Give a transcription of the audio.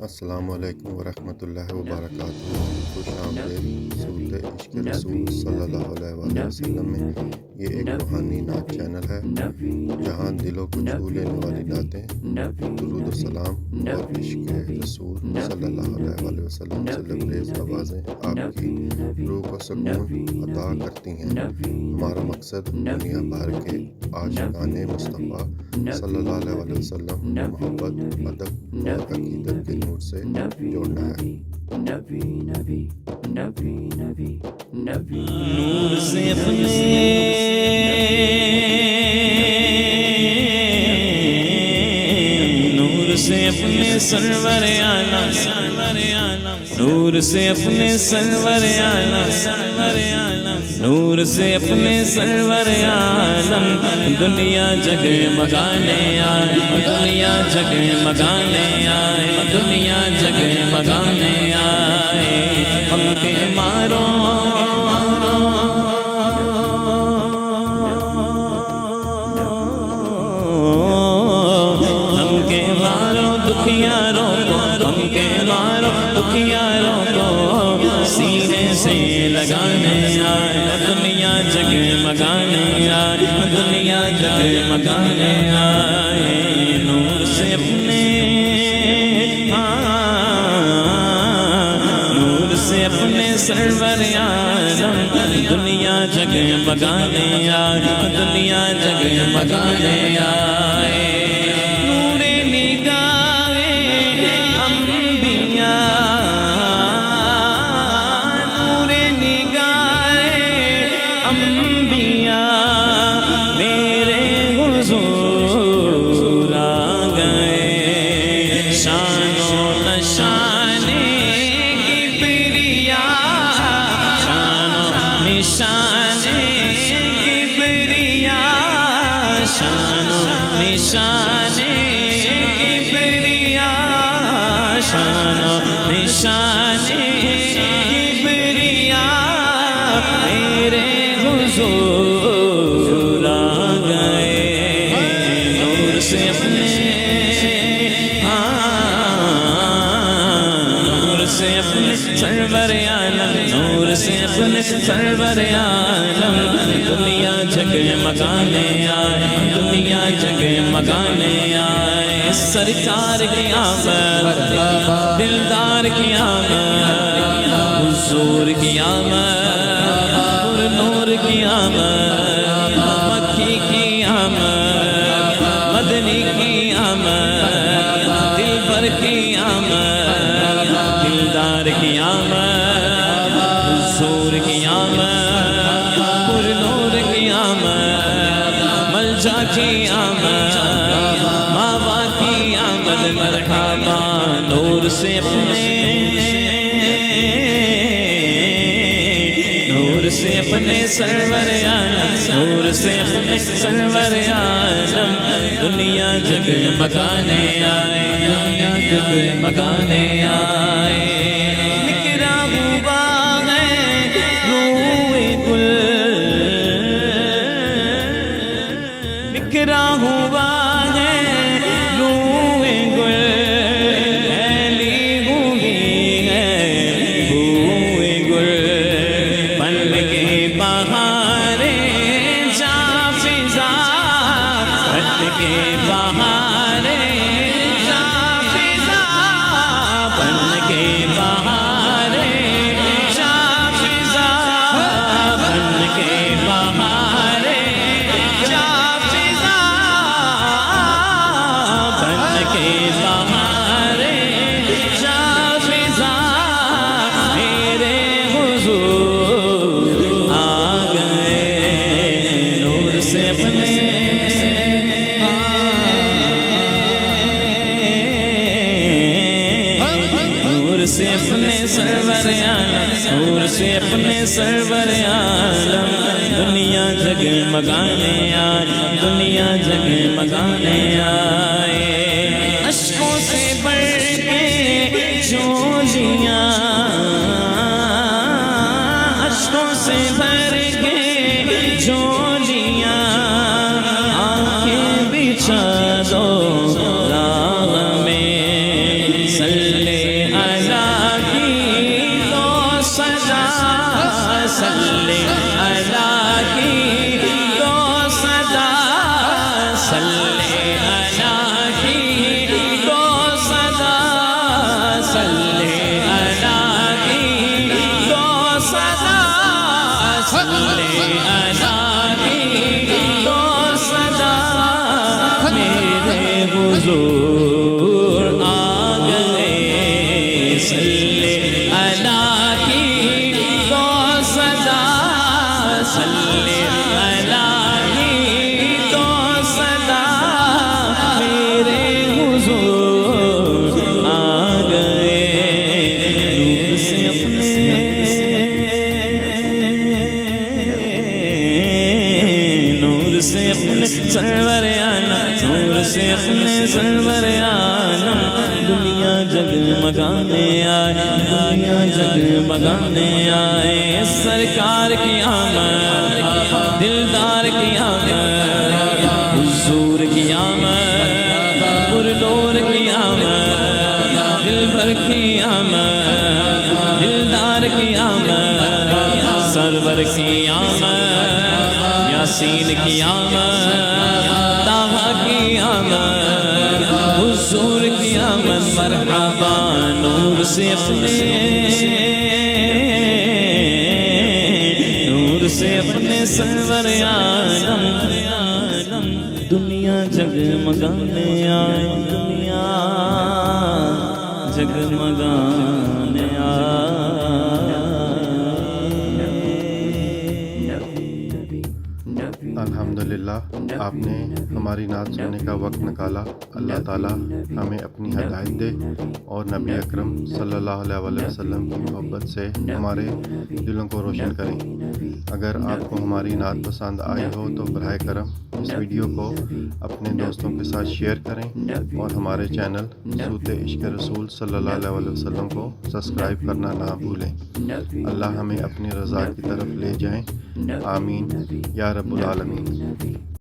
السلام علیکم ورحمۃ اللہ وبرکاتہ۔ خوش آمدید سورۃ عشق رسول صلی اللہ علیہ وآلہ وسلم میں۔ یہ ایک روحانی نعت چینل ہے جہاں دلوں کو چھو لینے والی نعتیں، درود و سلام اور عشق رسول صلی اللہ علیہ وآلہ وسلم سے لبریز آوازیں آپ کی روح کو سکون عطا کرتی ہیں۔ ہمارا مقصد دنیا بھر کے عاشقان مصطفیٰ صلی اللہ علیہ وآلہ وسلم محبت، ادب اور عقیدت کے نور سے جوڑنا ہے۔ نور سے اپنے نور سے اپنے سرور عالم، نور سے اپنے سرور عالم، نور سے اپنے سرور عالم، دنیا جگمگانے آئے، دنیا جگمگانے آئے، دنیا جگمگانے آئے، ہم کے مارو ہم کے مارو دکھیاروں کو، ہم کے مارو دکھیاروں کو سینے سے لگانے آئے، دنیا جگمگانے آئے، دنیا جگمگانے آئے، نور سے اپنے نور سے اپنے سرور عالم، دنیا جگمگانے آئے، دنیا جگمگانے آئے، نور نگاہ انبیاء، نور نگاہ انبیاء، میرے حضور آ گئے، شان و نشان کبریا، شان و نشان کبریا، شان و نشان کبریا، شان و نشان کبریا، میرے حضور آ گئے، نور سے اپنے نور سے اپنے سرور عالم، نور سے اپنے سرور عالم، دنیا جگمگانے آئے، دنیا جگمگانے آئے، سرکار کی آمد، دلدار کی آمد، حضور کی آمد، پر نور کی آمد، مکی کی آمد، مدنی کی آمد، دلبر کی آمد، دلدار کی آمد، حضور کی آمد، پر نور کی آمد، ملجا کی آمد، ماوا کی آمد، مرحبا، نور سے اپنے نور سے اپنے سرور عالم، نور سے اپنے سرور عالم، دنیا جگمگانے آئے، دنیا جگمگانے آئے، بکھرا ہوا ہے روئے گل، بکھرا ہوا ہے روئے گل، پھیلی ہوئی ہے بوئے گل، پل کے بہارے جا فضا، پل کے بہارے جا فضا، پل کے بہارے جا فضا، پل کے بہارے جا فضا، پل کے بہارے جا فضا، میرے حضور آ گئے، نور سے اپنے نور سے اپنے سرور عالم، نور سے اپنے سرور عالم، دنیا جگمگانے آئے، دنیا جگمگانے آئے، اشکوں سے بڑھ کے جولیاں، اشکوں سے بھر کے جولیاں، آنکھیں بچھا دو راہ میں، صلی اللہ کی تو صدا صلی اللہ کی تو صدا صلی اللہ کی تو صدا صلی اللہ کی تو صدا صلی اللہ کی تو صدا میرے حضور آ گئے صلی اللہ کی تو صدا صلی اللہ کی تو صدا میرے حضور آ گئے نور سے اپنے سرور عالم نور سے اپنے سرور عالم دنیا جگمگانے آئے دنیا جگمگانے آئے سرکار کی آمد دلدار کی آمد حضور کی آمد پرنور کی آمد دل بھر کی آمد دلدار کی آمد سرور کی آمد یاسین کی آمد طٰہٰ کی آمد حضور کی آمد مرحبا نور سے اپنے سرور عالم دنیا جگمگانے آئے دنیا جگمگانے الحمدللہ آپ نے ہماری نعت سننے کا وقت نکالا۔ اللہ تعالیٰ ہمیں اپنی ہدایت دے اور نبی اکرم صلی اللہ علیہ وسلم کی محبت سے ہمارے دلوں کو روشن کریں۔ اگر آپ کو ہماری نعت پسند آئی ہو تو براہ کرم اس ویڈیو کو اپنے دوستوں کے ساتھ شیئر کریں اور ہمارے چینل صوت عشق رسول صلی اللہ علیہ وسلم کو سبسکرائب کرنا نہ بھولیں۔ اللہ ہمیں اپنی رضا کی طرف لے جائیں، آمین یا رب العالمین۔